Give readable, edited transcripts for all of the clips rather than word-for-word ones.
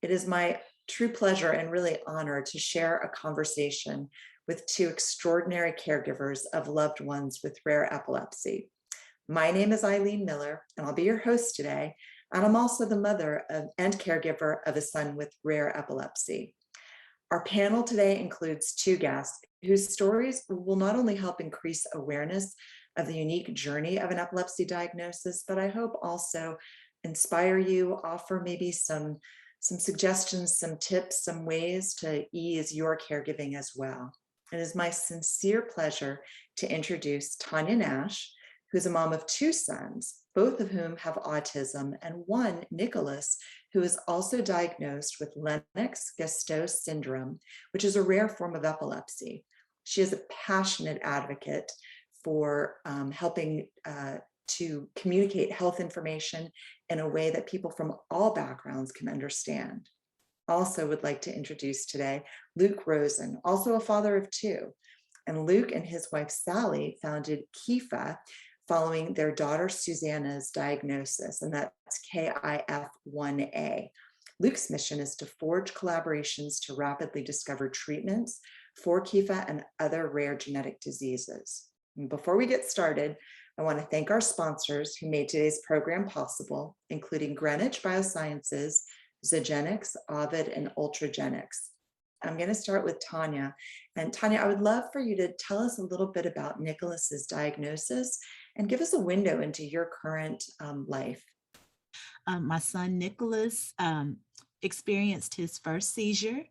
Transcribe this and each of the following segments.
It is my true pleasure and really honor to share a conversation with two extraordinary caregivers of loved ones with rare epilepsy. My name is Eileen Miller, and I'll be your host today. And I'm also the mother of, and caregiver of a son with rare epilepsy. Our panel today includes two guests whose stories will not only help increase awareness of the unique journey of an epilepsy diagnosis, but I hope also inspire you, offer maybe some suggestions, some tips, some ways to ease your caregiving as well. It is my sincere pleasure to introduce Tonya Nash, who's a mom of two sons, both of whom have autism, and one, Nicholas, who is also diagnosed with Lennox-Gastaut syndrome, which is a rare form of epilepsy. She is a passionate advocate for helping to communicate health information in a way that people from all backgrounds can understand. Also would like to introduce today Luke Rosen, also a father of two. And Luke and his wife Sally founded KIFA following their daughter Susanna's diagnosis, and that's KIF1A. Luke's mission is to forge collaborations to rapidly discover treatments for KIFA and other rare genetic diseases. And before we get started, I want to thank our sponsors who made today's program possible, including Greenwich Biosciences, Zogenix, Ovid, and Ultragenyx. I'm going to start with Tonya. And Tonya, I would love for you to tell us a little bit about Nicholas's diagnosis and give us a window into your current life. My son Nicholas experienced his first seizure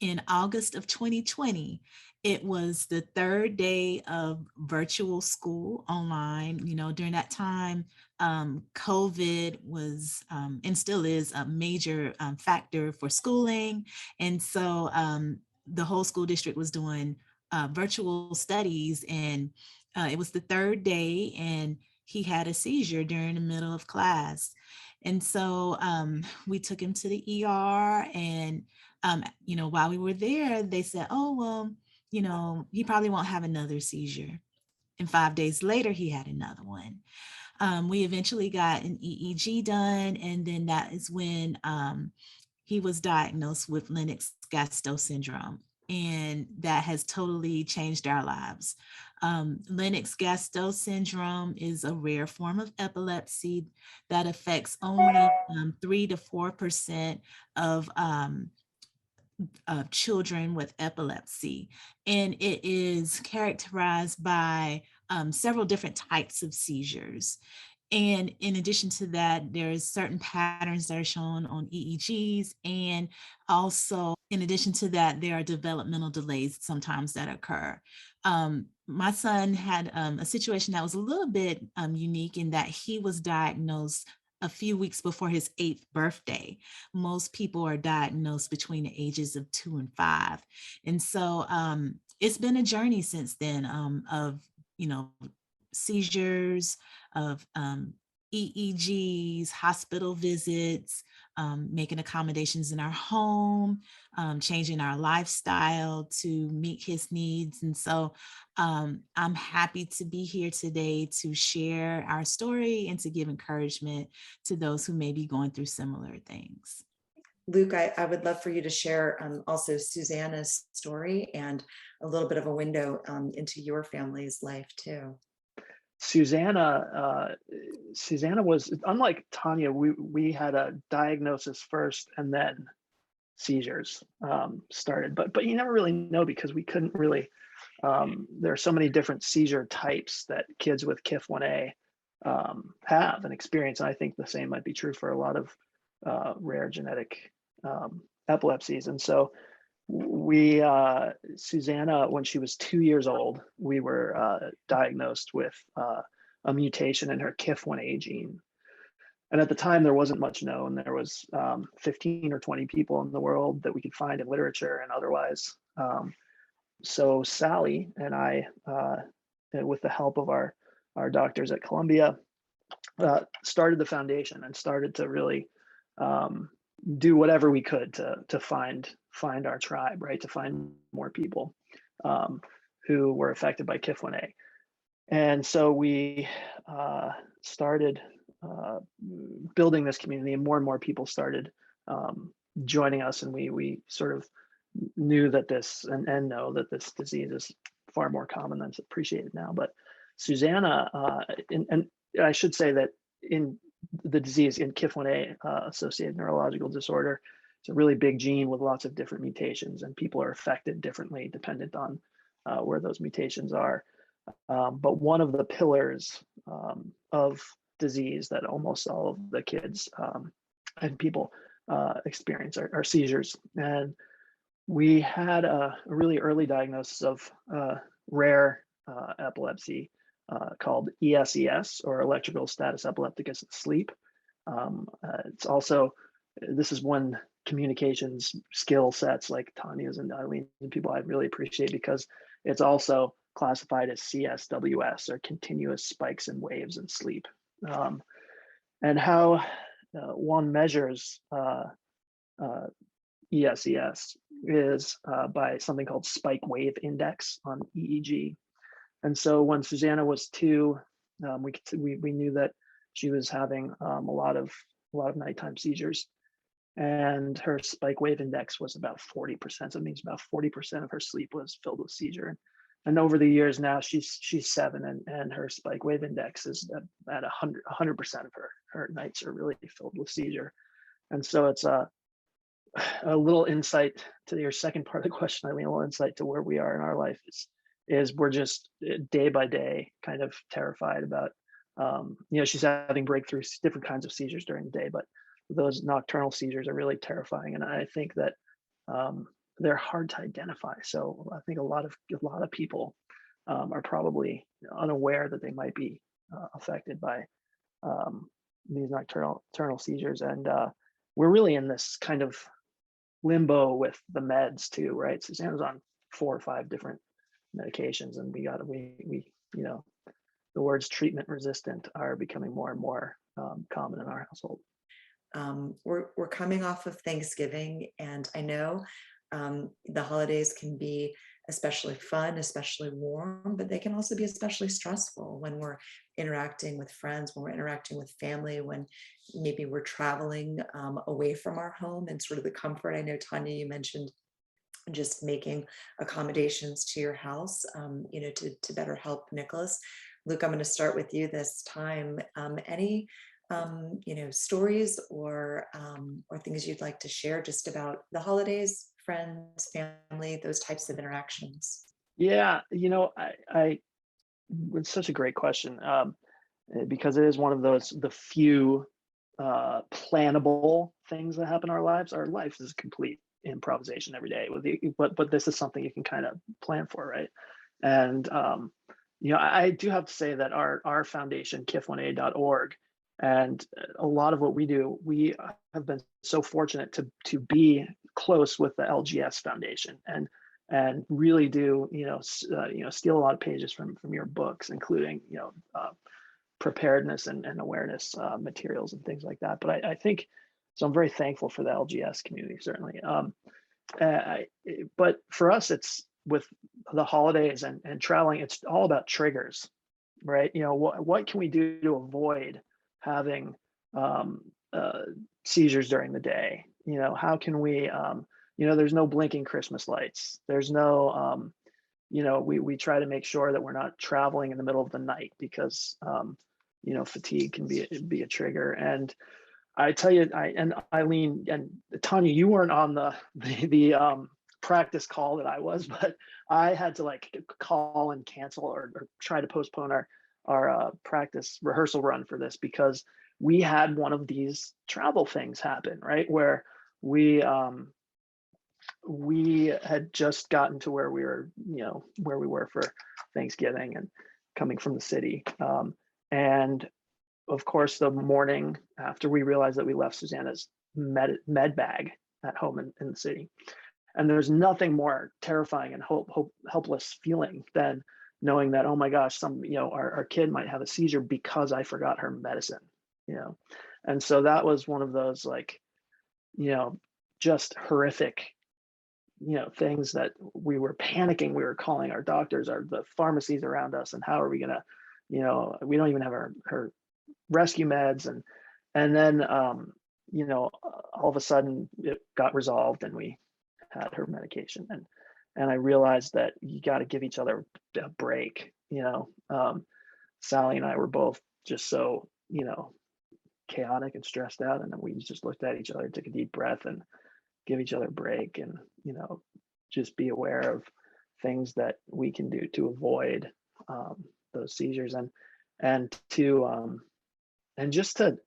in August of 2020. It was the third day of virtual school online. During that time, COVID was and still is a major factor for schooling. And so the whole school district was doing virtual studies, and it was the third day, and he had a seizure during the middle of class. And so we took him to the ER, and while we were there, they said, oh, well, he probably won't have another seizure. And 5 days later, he had another one. We eventually got an EEG done, and then that is when he was diagnosed with Lennox-Gastaut syndrome. And that has totally changed our lives. Lennox-Gastaut syndrome is a rare form of epilepsy that affects only 3 to 4% of children with epilepsy. And it is characterized by several different types of seizures. And in addition to that, there's certain patterns that are shown on EEGs. And also, in addition to that, there are developmental delays sometimes that occur. My son had a situation that was a little bit unique in that he was diagnosed a few weeks before his 8th birthday. Most people are diagnosed between the ages of 2 and 5. And so it's been a journey since then of, seizures, of EEGs, hospital visits, making accommodations in our home, changing our lifestyle to meet his needs. And so I'm happy to be here today to share our story and to give encouragement to those who may be going through similar things. Luke, I would love for you to share also Susanna's story and a little bit of a window into your family's life too. Susanna was, unlike Tonya, we had a diagnosis first and then seizures started, but you never really know because we couldn't really, there are so many different seizure types that kids with KIF1A have and experience. And I think the same might be true for a lot of rare genetic epilepsies. And so Susanna, when she was 2 years old, we were diagnosed with a mutation in her KIF1A gene. And at the time, there wasn't much known. There was 15 or 20 people in the world that we could find in literature and otherwise. So Sally and I, with the help of our doctors at Columbia, started the foundation and started to really do whatever we could to find our tribe, right? To find more people who were affected by KIF1A. And so we started building this community, and more people started joining us, and we sort of knew that this and know that this disease is far more common than it's appreciated now. But Susanna, and I should say that in the disease in KIF1A associated neurological disorder, it's a really big gene with lots of different mutations, and people are affected differently dependent on where those mutations are. But one of the pillars of disease that almost all of the kids and people experience are seizures. And we had a really early diagnosis of rare epilepsy called ESES, or electrical status epilepticus sleep. It's also, this is one communications skill sets like Tonya's and Eileen's and people I really appreciate, because it's also classified as CSWS, or continuous spikes and waves in sleep. And how one measures ESES is by something called spike wave index on EEG. And so when Susanna was 2, we knew that she was having a lot of nighttime seizures, and her spike wave index was about 40%. So it means about 40% of her sleep was filled with seizure. And over the years now, she's 7, and her spike wave index is at 100% of her nights are really filled with seizure. And so it's a little insight to your second part of the question, Eileen, a little insight to where we are in our life is we're just day by day kind of terrified about, she's having breakthroughs, different kinds of seizures during the day, but those nocturnal seizures are really terrifying. And I think that they're hard to identify. So I think a lot of people are probably unaware that they might be affected by these nocturnal seizures. And we're really in this kind of limbo with the meds too, right? Susanna's on 4 or 5 different medications, and we the words treatment resistant are becoming more and more common in our household. We're coming off of Thanksgiving, and I know the holidays can be especially fun, especially warm, but they can also be especially stressful when we're interacting with friends, when we're interacting with family, when maybe we're traveling away from our home and sort of the comfort. I know, Tonya, you mentioned just making accommodations to your house, to better help Nicholas. Luke, I'm going to start with you this time. Any stories or things you'd like to share just about the holidays, friends, family, those types of interactions? Yeah, it's such a great question, because it is one of the few plannable things that happen in our lives. Our life is complete improvisation every day, but this is something you can kind of plan for, right? And I do have to say that our foundation, kif1a.org, and a lot of what we do, we have been so fortunate to be close with the LGS Foundation, and really do steal a lot of pages from your books, including preparedness and awareness materials and things like that. But I think so. I'm very thankful for the LGS community, certainly. But for us, it's with the holidays and traveling. It's all about triggers, right? What can we do to avoid having seizures during the day? How can we? There's no blinking Christmas lights. There's no, we try to make sure that we're not traveling in the middle of the night, because fatigue can be a trigger. And I tell you, and Eileen and Tonya, you weren't on the practice call that I was, but I had to call and cancel or try to postpone our practice rehearsal run for this, because we had one of these travel things happen, right? Where we had just gotten to where we were for Thanksgiving and coming from the city. And of course, the morning after, we realized that we left Susanna's med bag at home in the city. And there's nothing more terrifying and helpless feeling than knowing that, oh my gosh, our kid might have a seizure because I forgot her medicine, And so that was one of those just horrific, things that we were panicking. We were calling our doctors, the pharmacies around us, and how are we gonna, we don't even have her rescue meds, and then all of a sudden it got resolved and we had her medication. And I realized that you got to give each other a break. Sally and I were both just so, chaotic and stressed out. And then we just looked at each other, took a deep breath and give each other a break, and, just be aware of things that we can do to avoid those seizures, and just to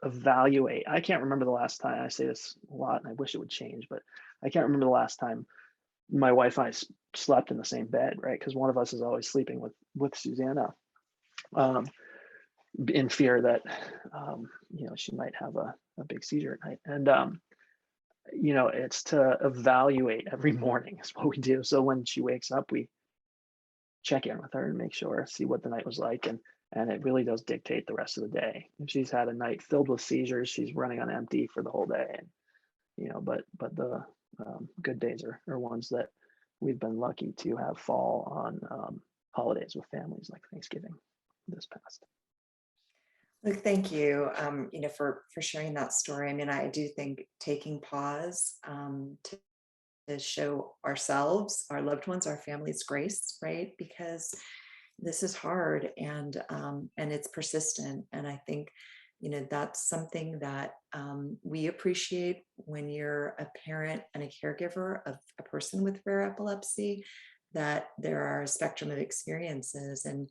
evaluate. I can't remember the last time. I say this a lot and I wish it would change, but I can't remember the last time my wife and I slept in the same bed, right? Because one of us is always sleeping with Susanna, in fear that she might have a big seizure at night. And it's to evaluate every morning is what we do. So when she wakes up, we check in with her and make sure, see what the night was like, and it really does dictate the rest of the day. If she's had a night filled with seizures, she's running on empty for the whole day. And but the good days are ones that we've been lucky to have fall on holidays with families like Thanksgiving this past. Look, thank you, for sharing that story. I mean, I do think taking pause to show ourselves, our loved ones, our families grace, right? Because this is hard and it's persistent. And I think, that's something that we appreciate when you're a parent and a caregiver of a person with rare epilepsy, that there are a spectrum of experiences, and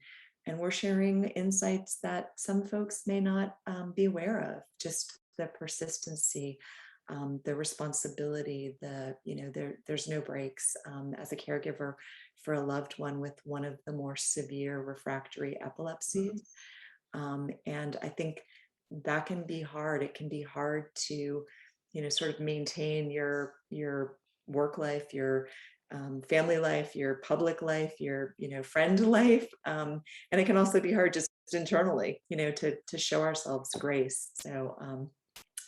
we're sharing insights that some folks may not be aware of, just the persistency, the responsibility, there's no breaks as a caregiver for a loved one with one of the more severe refractory epilepsies. And I think that can be hard. It can be hard to, sort of maintain your work life, your family life, your public life, your, friend life. And it can also be hard just internally, to show ourselves grace. So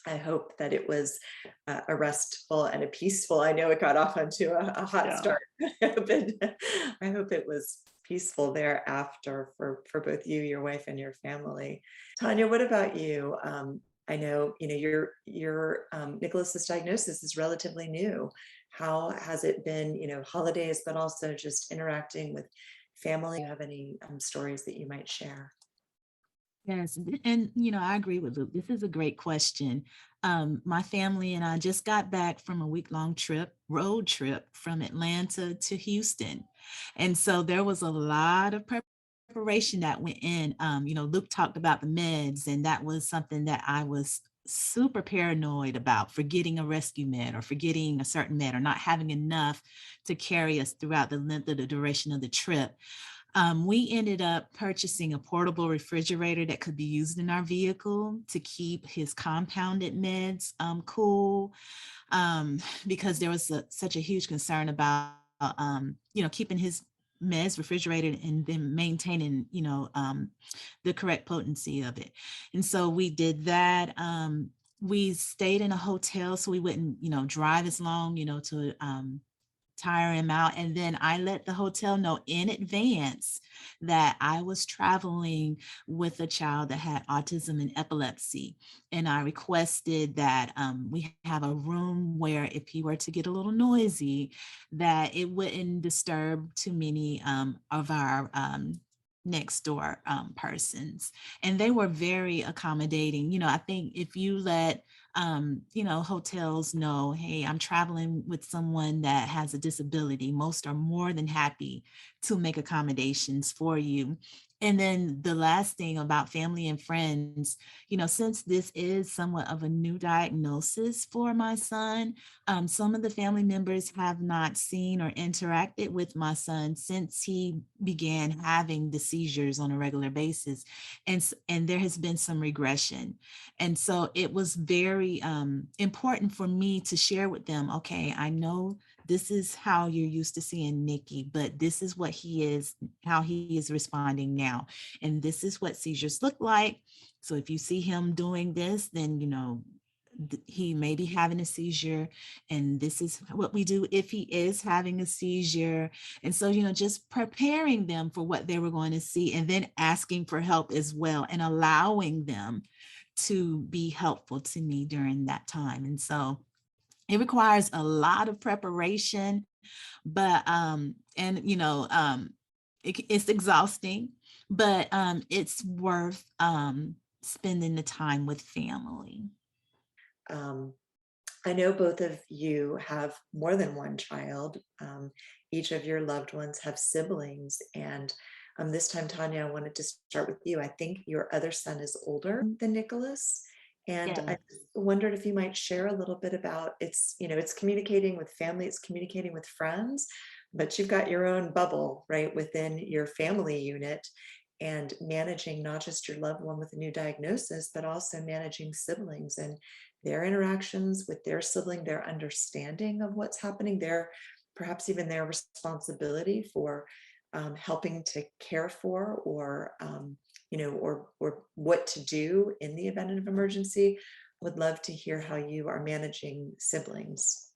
I hope that it was a restful and a peaceful. I know it got off onto a hot start. I hope it was peaceful thereafter for both you, your wife, and your family. Tonya, what about you? I know, your Nicholas's diagnosis is relatively new. How has it been, holidays, but also just interacting with family? Do you have any stories that you might share? Yes, and I agree with Luke. This is a great question. My family and I just got back from a week-long road trip from Atlanta to Houston. And so there was a lot of preparation that went in. Luke talked about the meds, and that was something that I was super paranoid about, forgetting a rescue med or forgetting a certain med or not having enough to carry us throughout the length of the duration of the trip. We ended up purchasing a portable refrigerator that could be used in our vehicle to keep his compounded meds cool, because there was such a huge concern about, keeping his meds refrigerated and then maintaining, the correct potency of it. And so we did that. We stayed in a hotel so we wouldn't, drive as long, to tire him out. And then I let the hotel know in advance that I was traveling with a child that had autism and epilepsy. And I requested that we have a room where if he were to get a little noisy, that it wouldn't disturb too many of our next door persons. And they were very accommodating. I think if you let hotels know, hey, I'm traveling with someone that has a disability, most are more than happy to make accommodations for you. And then the last thing about family and friends, since this is somewhat of a new diagnosis for my son, some of the family members have not seen or interacted with my son since he began having the seizures on a regular basis. And there has been some regression. And so it was very important for me to share with them, okay, I know this is how you're used to seeing Nikki, but this is what how he is responding now. And this is what seizures look like. So if you see him doing this, then, he may be having a seizure, and this is what we do if he is having a seizure. And so, just preparing them for what they were going to see, and then asking for help as well, and allowing them to be helpful to me during that time. And so it requires a lot of preparation, but it's exhausting, but it's worth spending the time with family. Um, I know both of you have more than one child. Each of your loved ones have siblings. And this time, Tonya, I wanted to start with you. I think your other son is older than Nicholas. And I Yeah. wondered if you might share a little bit about it's communicating with family, it's communicating with friends, but you've got your own bubble, right, within your family unit and managing not just your loved one with a new diagnosis, but also managing siblings and their interactions with their sibling, their understanding of what's happening, their perhaps even their responsibility for helping to care for or what to do in the event of emergency. Would love to hear how you are managing siblings.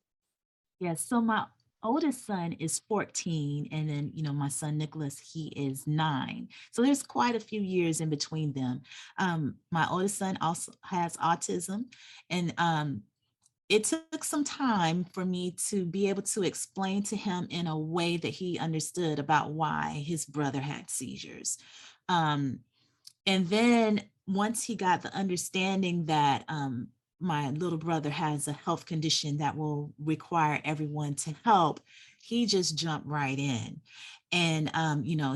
Yeah. So my oldest son is 14, and then, my son Nicholas, he is 9. So there's quite a few years in between them. My oldest son also has autism, and it took some time for me to be able to explain to him in a way that he understood about why his brother had seizures. Um, and then once he got the understanding that my little brother has a health condition that will require everyone to help, he just jumped right in. And,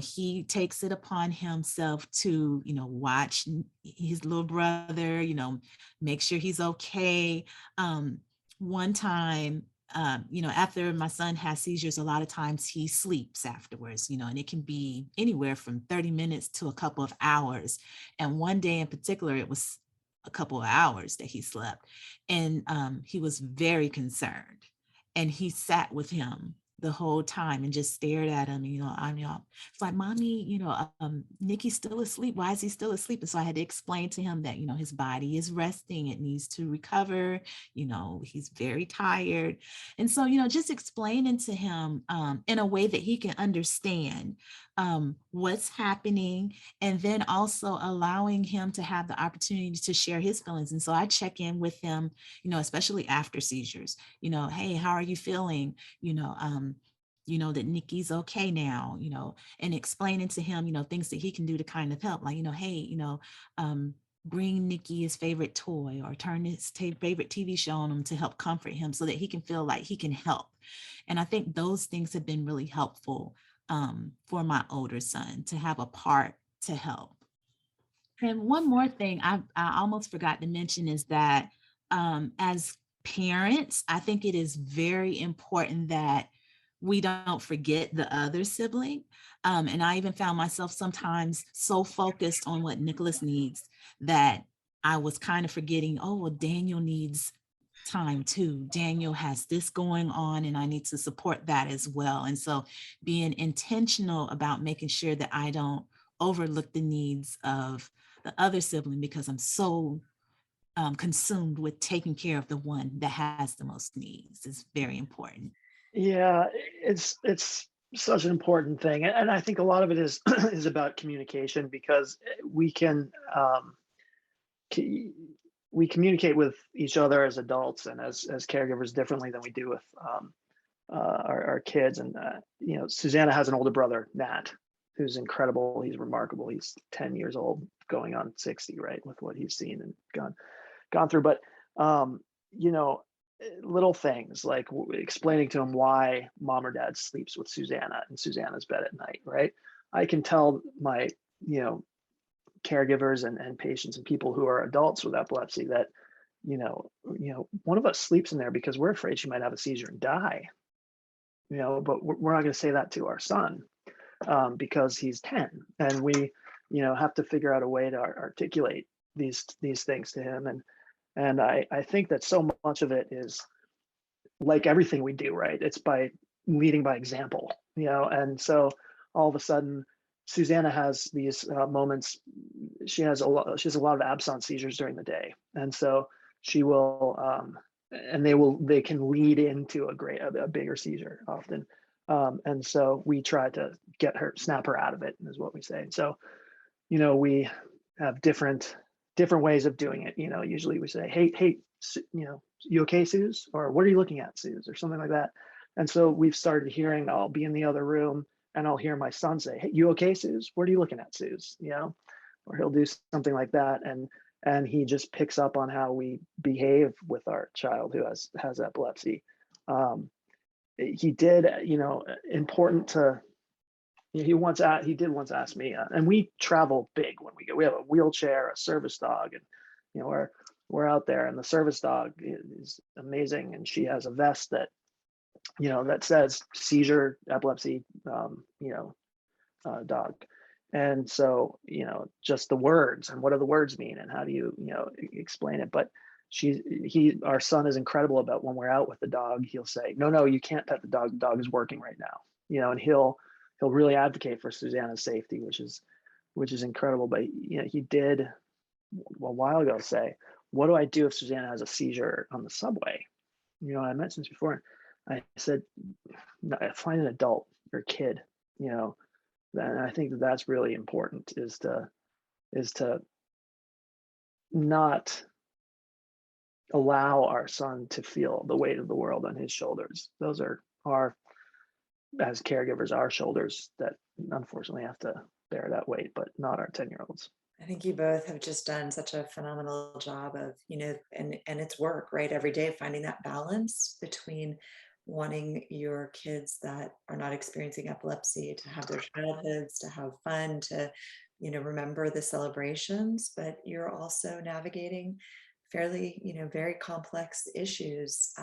he takes it upon himself to, watch his little brother, make sure he's okay. One time, after my son has seizures, a lot of times he sleeps afterwards, and it can be anywhere from 30 minutes to a couple of hours. And one day in particular, it was a couple of hours that he slept. And he was very concerned. And he sat with him the whole time and just stared at him. It's like, Mommy, Nikki's still asleep. Why is he still asleep? And so I had to explain to him that, his body is resting. It needs to recover. He's very tired. And so, just explaining to him in a way that he can understand what's happening, and then also allowing him to have the opportunity to share his feelings. And so I check in with him, especially after seizures, hey, how are you feeling? That Nikki's okay now, and explaining to him, things that he can do to kind of help, like, hey, bring Nikki his favorite toy, or turn his favorite TV show on him to help comfort him so that he can feel like he can help. And I think those things have been really helpful for my older son to have a part to help. And one more thing I almost forgot to mention is that as parents, I think it is very important that we don't forget the other sibling. And I even found myself sometimes so focused on what Nicholas needs that I was kind of forgetting, oh, well, Daniel needs time too. Daniel has this going on, and I need to support that as well. And so being intentional about making sure that I don't overlook the needs of the other sibling because I'm so consumed with taking care of the one that has the most needs is very important. Yeah, it's such an important thing, and I think a lot of it is is about communication, because we communicate with each other as adults and as caregivers differently than we do with our kids. And Susanna has an older brother, Nat, who's incredible. He's remarkable. He's 10 years old, going on 60, right, with what he's seen and gone through. But little things like explaining to him why mom or dad sleeps with Susanna in Susanna's bed at night, right? I can tell my caregivers and patients and people who are adults with epilepsy that one of us sleeps in there because we're afraid she might have a seizure and die. But we're not going to say that to our son because he's 10, and we have to figure out a way to articulate these things to him. And I think that so much of it is like everything we do, right? It's by leading by example, and so all of a sudden Susanna has these moments. She has a lot of absence seizures during the day, and so she will, and they can lead into a bigger seizure often, and so we try to snap her out of it, is what we say. So, we have different different ways of doing it. Usually we say, hey, you okay, Suze? Or what are you looking at, Suze? Or something like that. And so we've started hearing, I'll be in the other room and I'll hear my son say, hey, you okay, Suze? What are you looking at, Suze? Or he'll do something like that. And he just picks up on how we behave with our child who has epilepsy. He did, important to, he did once ask me, and we travel big when we go. We have a wheelchair, a service dog, and we're out there, and the service dog is amazing, and she has a vest that that says seizure, epilepsy, dog. And so just the words and what do the words mean and how do you explain it. But our son is incredible about when we're out with the dog, he'll say, no, you can't pet the dog. The dog is working right now, and he'll really advocate for Susanna's safety, which is incredible. But he did a while ago say, what do I do if Susanna has a seizure on the subway? I mentioned this before. I said, find an adult or kid, and I think that's really important, is to not allow our son to feel the weight of the world on his shoulders. Those are as caregivers, our shoulders that unfortunately have to bear that weight, but not our 10-year-olds. I think you both have just done such a phenomenal job of, and it's work, right? Every day, finding that balance between wanting your kids that are not experiencing epilepsy to have their childhoods, to have fun, to, remember the celebrations, but you're also navigating fairly, very complex issues.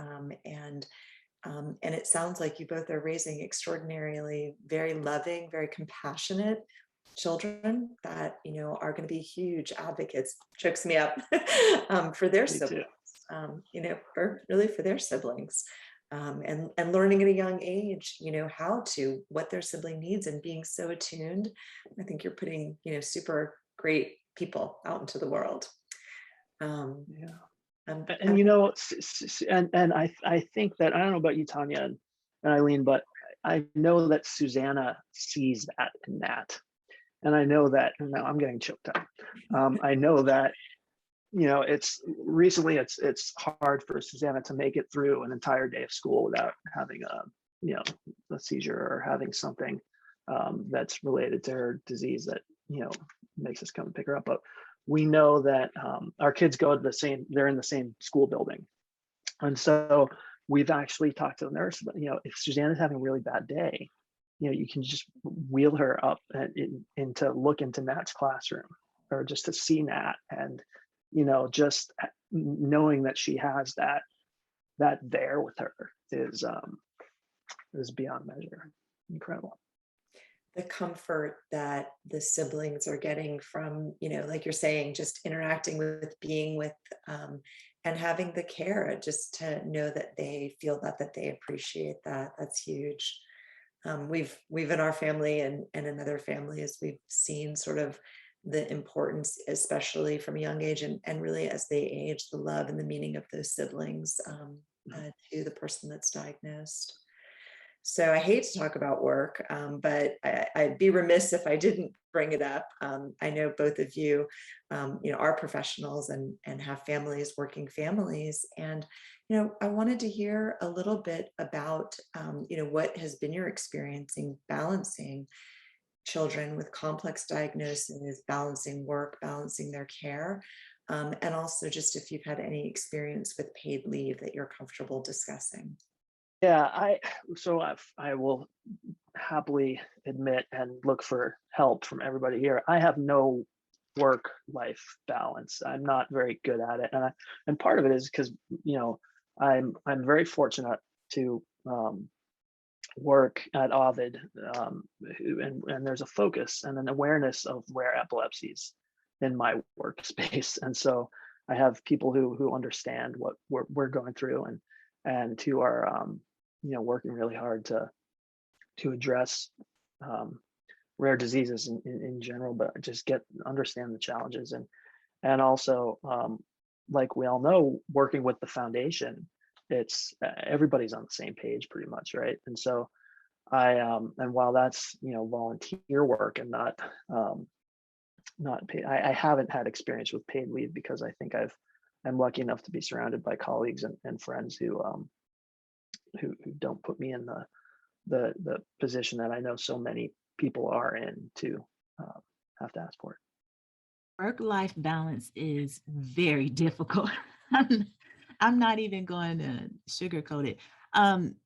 And it sounds like you both are raising extraordinarily very loving, very compassionate children that are going to be huge advocates. Chokes me up for their siblings, for their siblings, and learning at a young age, what their sibling needs and being so attuned. I think you're putting super great people out into the world. And I think that, I don't know about you, Tonya and Eileen, but I know that Susanna sees that in Nat. And I know that, now I'm getting choked up. I know that, it's hard for Susanna to make it through an entire day of school without having a seizure or having something that's related to her disease that, makes us come and pick her up. But we know that our kids they're in the same school building. And so we've actually talked to the nurse about, if Susanna's having a really bad day, you can just wheel her up and to look into Nat's classroom, or just to see Nat, and just knowing that she has that there with her is beyond measure incredible. The comfort that the siblings are getting from, like you're saying, just interacting with, being with, and having the care, just to know that they feel that they appreciate that. That's huge. We've in our family and in other families, we've seen sort of the importance, especially from a young age, and really as they age, the love and the meaning of those siblings to the person that's diagnosed. So I hate to talk about work, but I'd be remiss if I didn't bring it up. I know both of you, are professionals and have families, working families. And, I wanted to hear a little bit about, what has been your experience in balancing children with complex diagnoses, balancing work, balancing their care, and also just if you've had any experience with paid leave that you're comfortable discussing. Yeah, I will happily admit and look for help from everybody here. I have no work-life balance. I'm not very good at it, and part of it is because I'm very fortunate to work at Ovid, and there's a focus and an awareness of rare epilepsies in my workspace, and so I have people who understand what we're going through and who are working really hard to address rare diseases in general, but just understand the challenges, and also like we all know, working with the foundation, it's everybody's on the same page pretty much, right? And so and while that's volunteer work and not not paid. I haven't had experience with paid leave because I think I'm lucky enough to be surrounded by colleagues and friends who don't put me in the position that I know so many people are in to have to ask for it. Work-life balance is very difficult. I'm, I'm not even going to sugarcoat it. Um,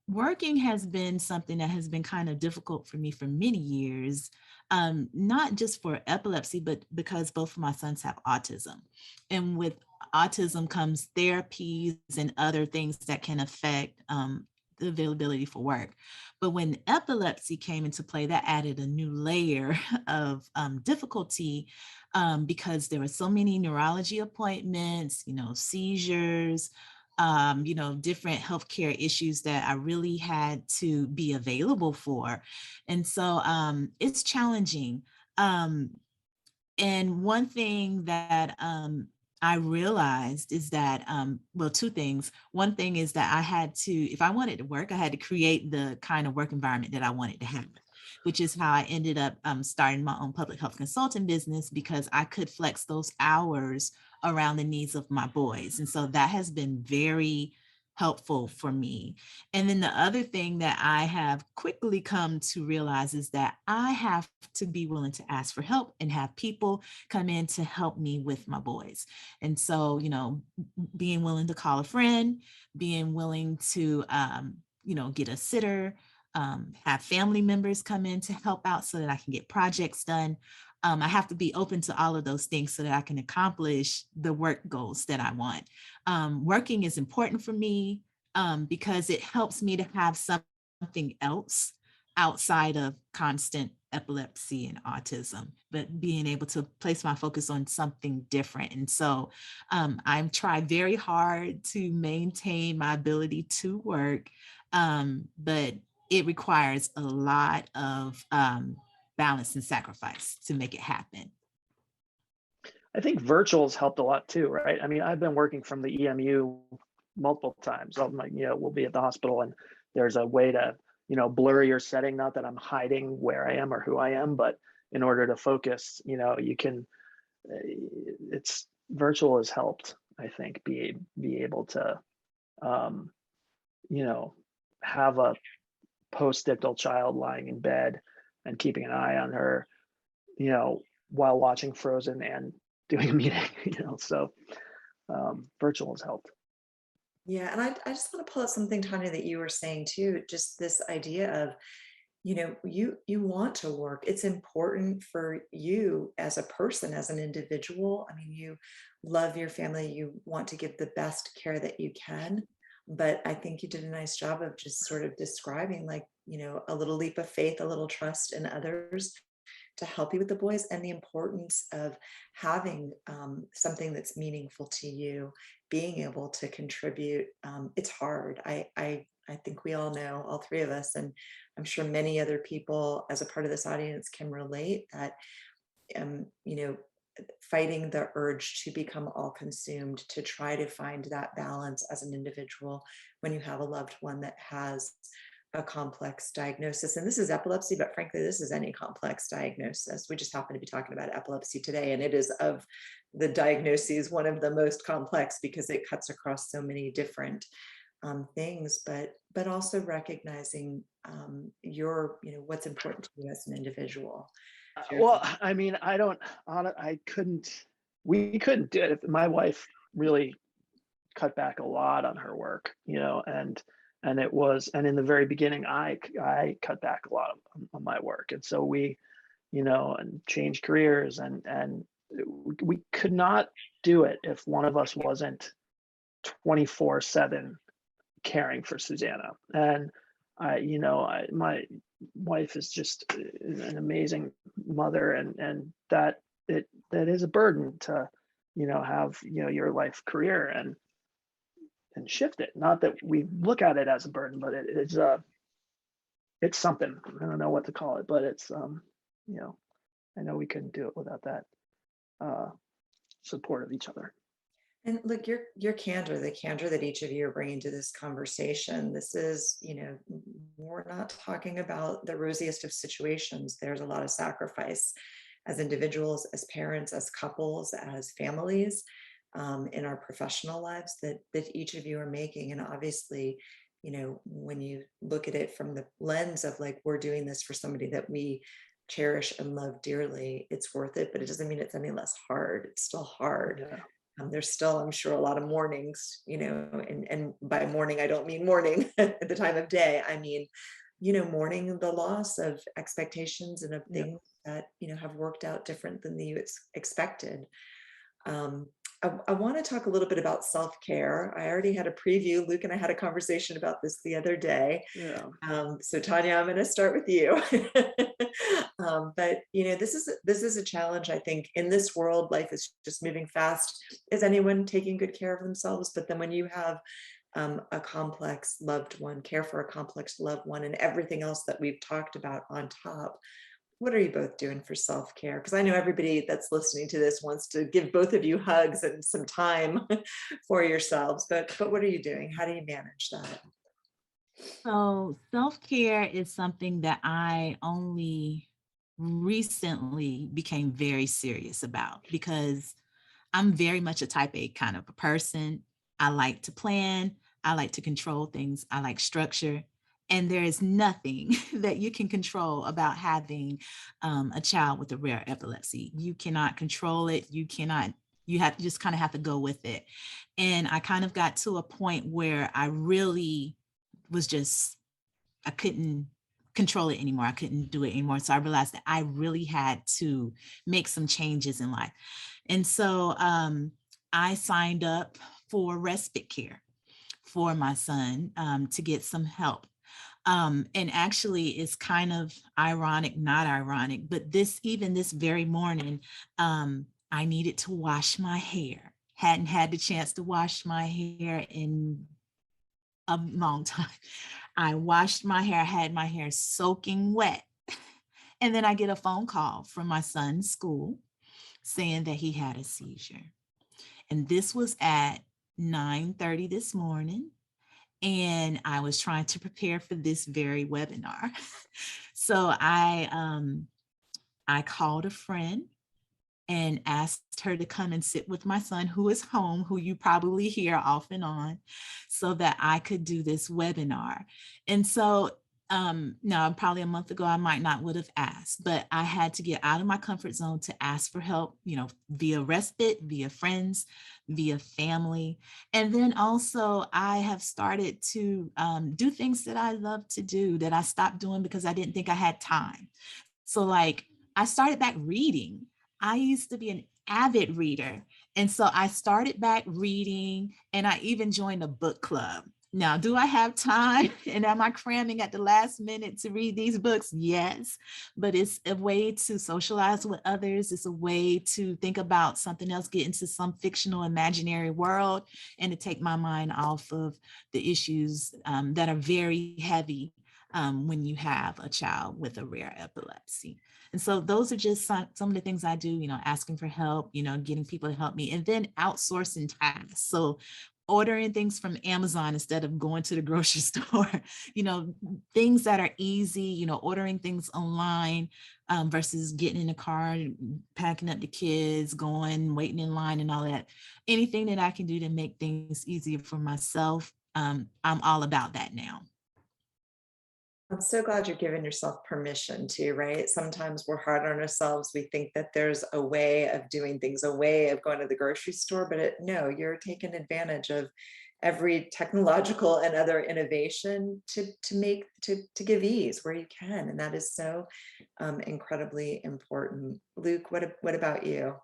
Working has been something that has been kind of difficult for me for many years, not just for epilepsy, but because both of my sons have autism. And with autism comes therapies and other things that can affect the availability for work. But when epilepsy came into play, that added a new layer of difficulty because there were so many neurology appointments, seizures, different healthcare issues that I really had to be available for. And so it's challenging. And one thing that I realized is that, well, two things. One thing is that I had to, if I wanted to work, I had to create the kind of work environment that I wanted to have, which is how I ended up starting my own public health consulting business, because I could flex those hours around the needs of my boys. And so that has been very helpful for me. And then the other thing that I have quickly come to realize is that I have to be willing to ask for help and have people come in to help me with my boys. And so, being willing to call a friend, being willing to, get a sitter, have family members come in to help out so that I can get projects done. I have to be open to all of those things so that I can accomplish the work goals that I want. Working is important for me because it helps me to have something else outside of constant epilepsy and autism, but being able to place my focus on something different. And so I'm trying very hard to maintain my ability to work, but it requires a lot of balance and sacrifice to make it happen. I think virtual has helped a lot too, right? I mean, I've been working from the EMU multiple times. I'm like, we'll be at the hospital and there's a way to, blur your setting. Not that I'm hiding where I am or who I am, but in order to focus, you can, it's virtual has helped, I think, be able to, have a post-ictal child lying in bed and keeping an eye on her, while watching Frozen and doing a meeting, so virtual has helped. Yeah, and I just want to pull up something, Tanya, that you were saying too, just this idea of, you want to work. It's important for you as a person, as an individual. I mean, you love your family, you want to give the best care that you can. But I think you did a nice job of just sort of describing, like, a little leap of faith, a little trust in others to help you with the boys, and the importance of having something that's meaningful to you, being able to contribute. It's hard. I think we all know, all three of us, and I'm sure many other people as a part of this audience can relate that, fighting the urge to become all consumed, to try to find that balance as an individual when you have a loved one that has a complex diagnosis. And this is epilepsy, but frankly, this is any complex diagnosis. We just happen to be talking about epilepsy today. And it is, of the diagnoses, one of the most complex because it cuts across so many different things, but also recognizing what's important to you as an individual. Well, I mean, we couldn't do it. If my wife really cut back a lot on her work, and in the very beginning, I cut back a lot on my work. And so we, and changed careers, and we could not do it if one of us wasn't 24/7 caring for Susanna. And my wife is just an amazing mother, and that is a burden to, have, your life career and shift it. Not that we look at it as a burden, but it's something. I don't know what to call it, but it's I know we couldn't do it without that support of each other. And look, your candor, the candor that each of you are bringing to this conversation, this is, we're not talking about the rosiest of situations. There's a lot of sacrifice as individuals, as parents, as couples, as families, in our professional lives that each of you are making. And obviously, you know, when you look at it from the lens of like, we're doing this for somebody that we cherish and love dearly, it's worth it, but it doesn't mean it's any less hard. It's still hard. Yeah. There's still, I'm sure, a lot of mornings, you know, and by morning, I don't mean morning at the time of day. I mean, you know, mourning the loss of expectations and of Yeah. things that, you know, have worked out different than you expected. I want to talk a little bit about self-care. I already had a preview. Luke and I had a conversation about this the other day. Yeah. So Tonya, I'm going to start with you. But you know, this is a challenge. I think in this world, life is just moving fast. Is anyone taking good care of themselves? But then when you have a complex loved one, care for a complex loved one, and everything else that we've talked about on top, what are you both doing for self-care? Because I know everybody that's listening to this wants to give both of you hugs and some time for yourselves, but what are you doing? How do you manage that? So self-care is something that I only recently became very serious about because I'm very much a type A kind of a person. I like to plan. I like to control things. I like structure. And there is nothing that you can control about having a child with a rare epilepsy. You cannot control it. You just kind of have to go with it. And I kind of got to a point where I really was just, I couldn't control it anymore. I couldn't do it anymore. So I realized that I really had to make some changes in life. And so I signed up for respite care for my son to get some help. And actually it's kind of ironic, not ironic, but even this very morning, I needed to wash my hair. Hadn't had the chance to wash my hair in a long time. I washed my hair, had my hair soaking wet. And then I get a phone call from my son's school saying that he had a seizure. And this was at 9:30 this morning. And I was trying to prepare for this very webinar. So I called a friend and asked her to come and sit with my son, who is home, who you probably hear off and on, so that I could do this webinar. And so now probably a month ago, I might not would have asked, but I had to get out of my comfort zone to ask for help, you know, via respite, via friends, via family. And then also I have started to do things that I love to do that I stopped doing because I didn't think I had time. So like I started back reading. I used to be an avid reader. And so I started back reading and I even joined a book club. Now, do I have time? And am I cramming at the last minute to read these books? Yes, but it's a way to socialize with others. It's a way to think about something else, get into some fictional imaginary world, and to take my mind off of the issues that are very heavy when you have a child with a rare epilepsy. And so those are just some of the things I do, you know, asking for help, you know, getting people to help me, and then outsourcing tasks. So ordering things from Amazon instead of going to the grocery store, you know, things that are easy, you know, ordering things online versus getting in the car, packing up the kids, going, waiting in line and all that. Anything that I can do to make things easier for myself, I'm all about that now. I'm so glad you're giving yourself permission to, right? Sometimes we're hard on ourselves. We think that there's a way of doing things, a way of going to the grocery store, but no, you're taking advantage of every technological and other innovation to give ease where you can. And that is so incredibly important. Luke, what about you?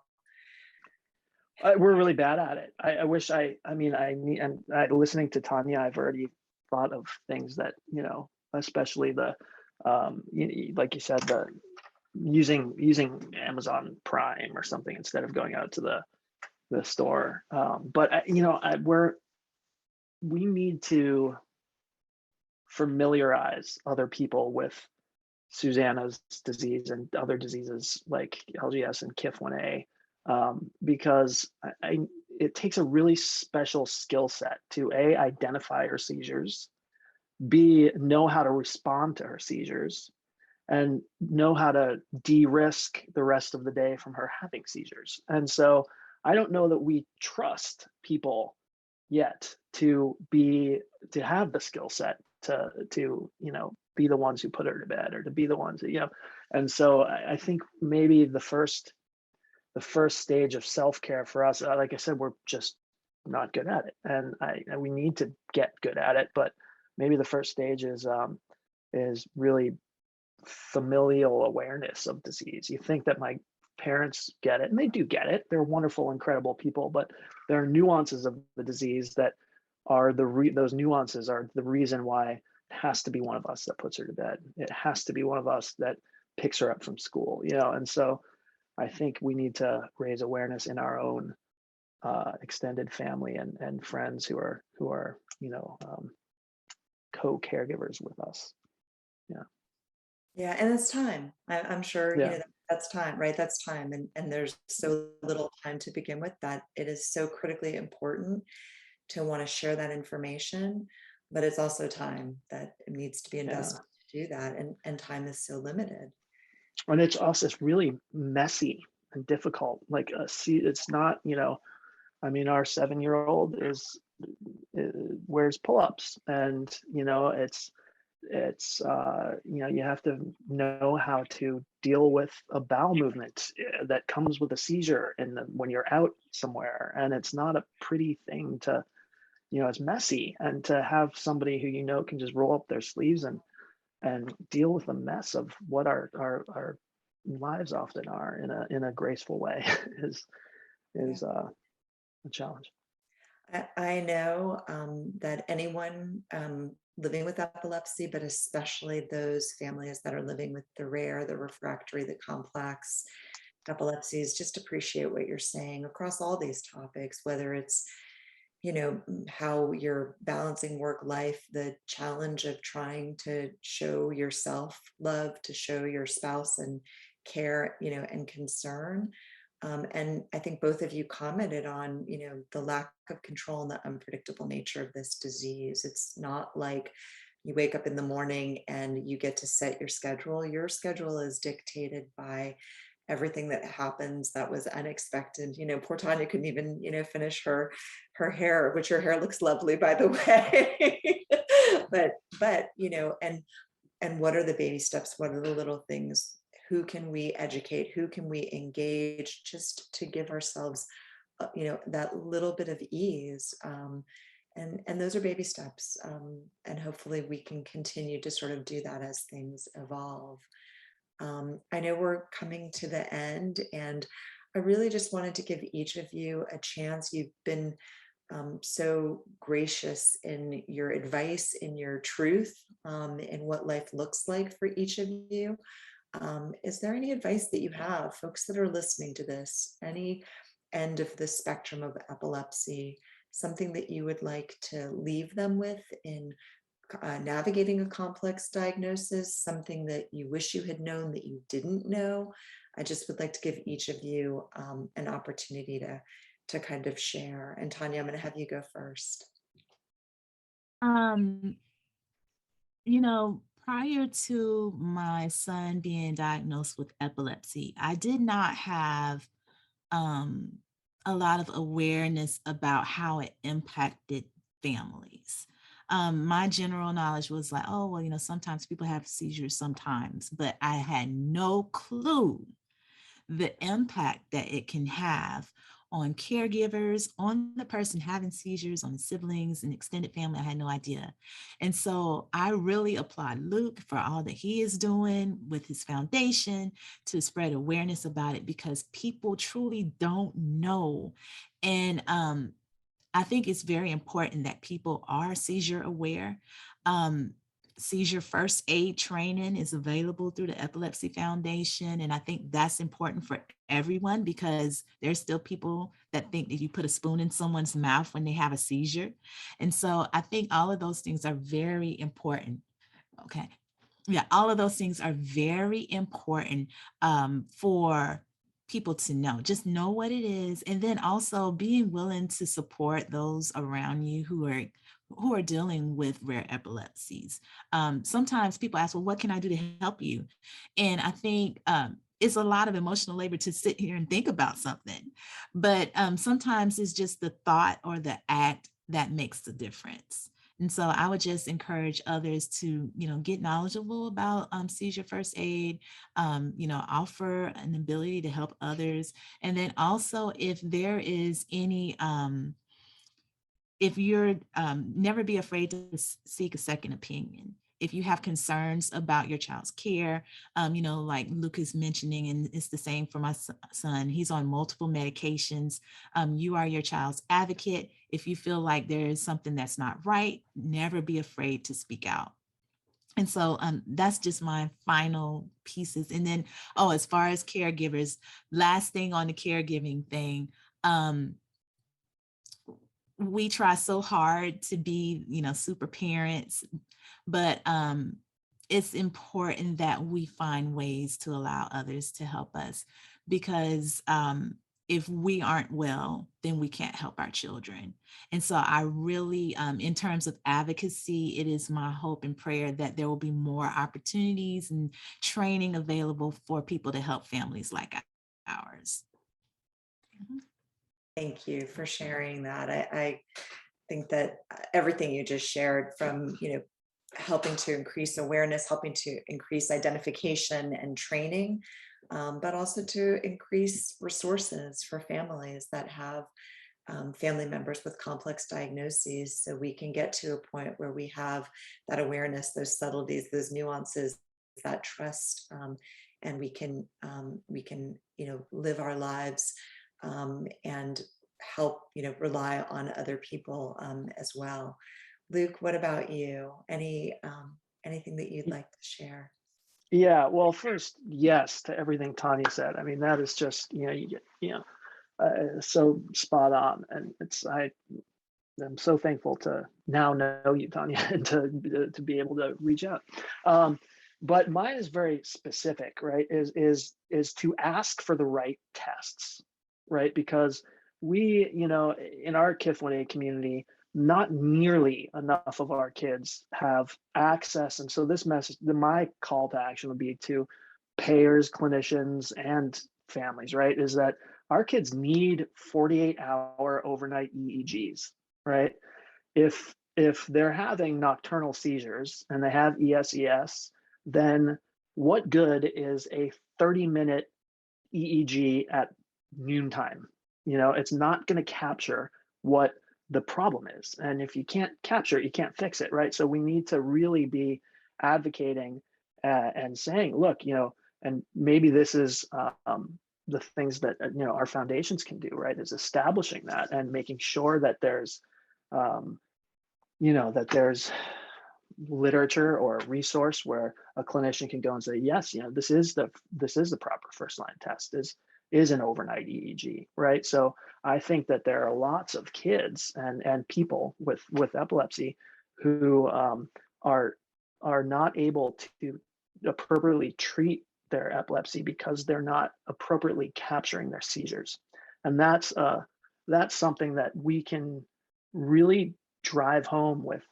We're really bad at it. I wish listening to Tonya, I've already thought of things that, you know, especially the like you said, the using Amazon Prime or something instead of going out to the store. But you know, we need to familiarize other people with Susanna's disease and other diseases like LGS and KIF1A, because it takes a really special skill set to identify her seizures, B, know how to respond to her seizures, and know how to de-risk the rest of the day from her having seizures. And so I don't know that we trust people yet to have the skill set to be the ones who put her to bed, or to be the ones that, and so I think maybe the first stage of self-care for us, like I said, we're just not good at it, and we need to get good at it. But maybe the first stage is really familial awareness of disease. You think that my parents get it, and they do get it. They're wonderful, incredible people, but there are nuances of the disease that are those nuances are the reason why it has to be one of us that puts her to bed. It has to be one of us that picks her up from school, and so I think we need to raise awareness in our own extended family and friends who are co-caregivers with us. Yeah. Yeah, and it's time. I'm sure, Yeah. that's time, right? That's time. And there's so little time to begin with that it is so critically important to want to share that information, but it's also time that needs to be Yeah. invested to do that. And time is so limited. And it's really messy and difficult. Like, see, it's not, I mean, our 7-year-old wears pull-ups, and you have to know how to deal with a bowel movement that comes with a seizure, and when you're out somewhere, and it's not a pretty thing to, it's messy, and to have somebody who can just roll up their sleeves and deal with the mess of what our lives often are in a graceful way is a challenge. I know that anyone living with epilepsy, but especially those families that are living with the rare, the refractory, the complex epilepsies, just appreciate what you're saying across all these topics, whether it's how you're balancing work life, the challenge of trying to show yourself love, to show your spouse and care, and concern. And I think both of you commented on, the lack of control and the unpredictable nature of this disease. It's not like you wake up in the morning and you get to set your schedule. Your schedule is dictated by everything that happens that was unexpected. Poor Tonya couldn't even, finish her hair, which her hair looks lovely, by the way. but and what are the baby steps? What are the little things? Who can we educate? Who can we engage, just to give ourselves, that little bit of ease? And those are baby steps. And hopefully we can continue to sort of do that as things evolve. I know we're coming to the end, and I really just wanted to give each of you a chance. You've been so gracious in your advice, in your truth, in what life looks like for each of you. Is there any advice that you have, folks that are listening to this, any end of the spectrum of epilepsy, something that you would like to leave them with in navigating a complex diagnosis, something that you wish you had known that you didn't know? I just would like to give each of you an opportunity to kind of share. And Tonya, I'm going to have you go first. Um, prior to my son being diagnosed with epilepsy, I did not have a lot of awareness about how it impacted families. My general knowledge was like, oh, well, sometimes people have seizures sometimes, but I had no clue the impact that it can have on caregivers, on the person having seizures, on the siblings and extended family. I had no idea. And so I really applaud Luke for all that he is doing with his foundation to spread awareness about it, because people truly don't know. And I think it's very important that people are seizure aware. Seizure first aid training is available through the Epilepsy Foundation. And I think that's important for everyone, because there's still people that think that you put a spoon in someone's mouth when they have a seizure. And so I think all of those things are very important. Okay. Yeah, all of those things are very important for people to know, just know what it is. And then also being willing to support those around you who are dealing with rare epilepsies. Sometimes people ask, well, what can I do to help you? And I think it's a lot of emotional labor to sit here and think about something. But sometimes it's just the thought or the act that makes the difference. And so I would just encourage others to, get knowledgeable about seizure first aid, offer an ability to help others. And then also if there is any, if you're never be afraid to seek a second opinion. If you have concerns about your child's care, like Luke is mentioning, and it's the same for my son, he's on multiple medications. You are your child's advocate. If you feel like there is something that's not right, never be afraid to speak out. And so that's just my final pieces. And then, as far as caregivers, last thing on the caregiving thing, we try so hard to be, super parents, but it's important that we find ways to allow others to help us, because if we aren't well, then we can't help our children. And so I really, in terms of advocacy, it is my hope and prayer that there will be more opportunities and training available for people to help families like ours. Mm-hmm. Thank you for sharing that. I think that everything you just shared, from helping to increase awareness, helping to increase identification and training, but also to increase resources for families that have family members with complex diagnoses, so we can get to a point where we have that awareness, those subtleties, those nuances, that trust, and we can live our lives and help rely on other people as well. Luke, what about you? Anything that you'd like to share? Yeah, well, first, yes to everything Tonya said. I mean, that is just, you get, so spot on. And I'm so thankful to now know you, Tonya, and to be able to reach out. But mine is very specific, right? Is to ask for the right tests, right? Because we, in our KIF1A community, not nearly enough of our kids have access. And so this message, my call to action would be to payers, clinicians, and families, right? Is that our kids need 48-hour overnight EEGs, right? If they're having nocturnal seizures and they have ESES, then what good is a 30-minute EEG at noontime? It's not going to capture what the problem is. And if you can't capture it, you can't fix it, right? So we need to really be advocating and saying, look, and maybe this is the things that, our foundations can do, right? Is establishing that and making sure that there's, that there's literature or a resource where a clinician can go and say, yes, this is the proper first line test, is an overnight EEG, right? So I think that there are lots of kids and people with epilepsy who are not able to appropriately treat their epilepsy because they're not appropriately capturing their seizures. And that's something that we can really drive home with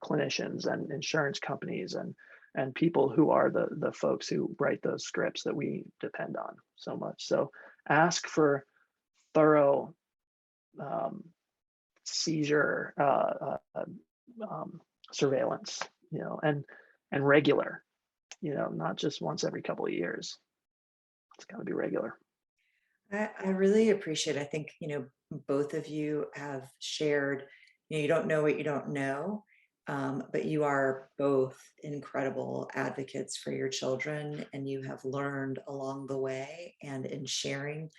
clinicians and insurance companies and people who are the folks who write those scripts that we depend on so much. So ask for thorough seizure surveillance, and regular, not just once every couple of years. It's got to be regular. I really appreciate it. I think, both of you have shared, you don't know what you don't know, but you are both incredible advocates for your children, and you have learned along the way, and in sharing,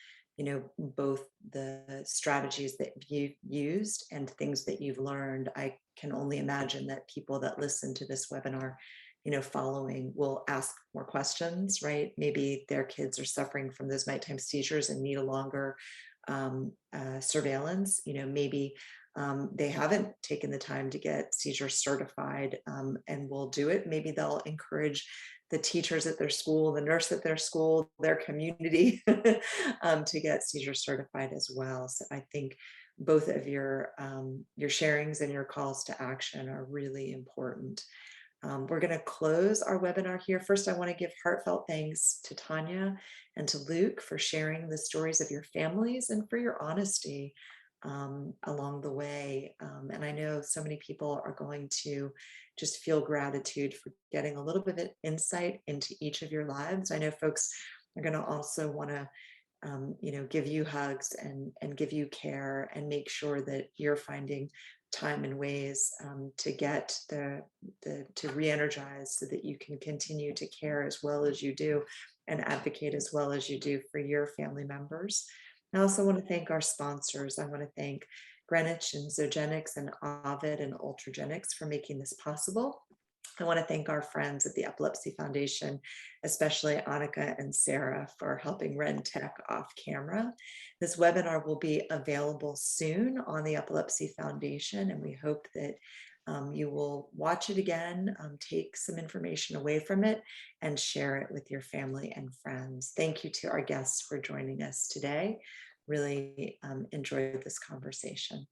both the strategies that you've used and things that you've learned. I can only imagine that people that listen to this webinar, following, will ask more questions, right? Maybe their kids are suffering from those nighttime seizures and need a longer surveillance. Maybe They haven't taken the time to get seizure certified, and will do it. Maybe they'll encourage the teachers at their school, the nurse at their school, their community to get seizure certified as well. So I think both of your sharings and your calls to action are really important. We're going to close our webinar here. First, I want to give heartfelt thanks to Tonya and to Luke for sharing the stories of your families and for your honesty along the way. And I know so many people are going to just feel gratitude for getting a little bit of insight into each of your lives. I know folks are going to also want to give you hugs and give you care and make sure that you're finding time and ways to get to re-energize so that you can continue to care as well as you do and advocate as well as you do for your family members. I also want to thank our sponsors. I want to thank Greenwich and Zogenix and Ovid and Ultragenyx for making this possible. I want to thank our friends at the Epilepsy Foundation, especially Annika and Sarah, for helping Ren Tech off camera. This webinar will be available soon on the Epilepsy Foundation, and we hope that you will watch it again, take some information away from it, and share it with your family and friends. Thank you to our guests for joining us today. Really enjoyed this conversation.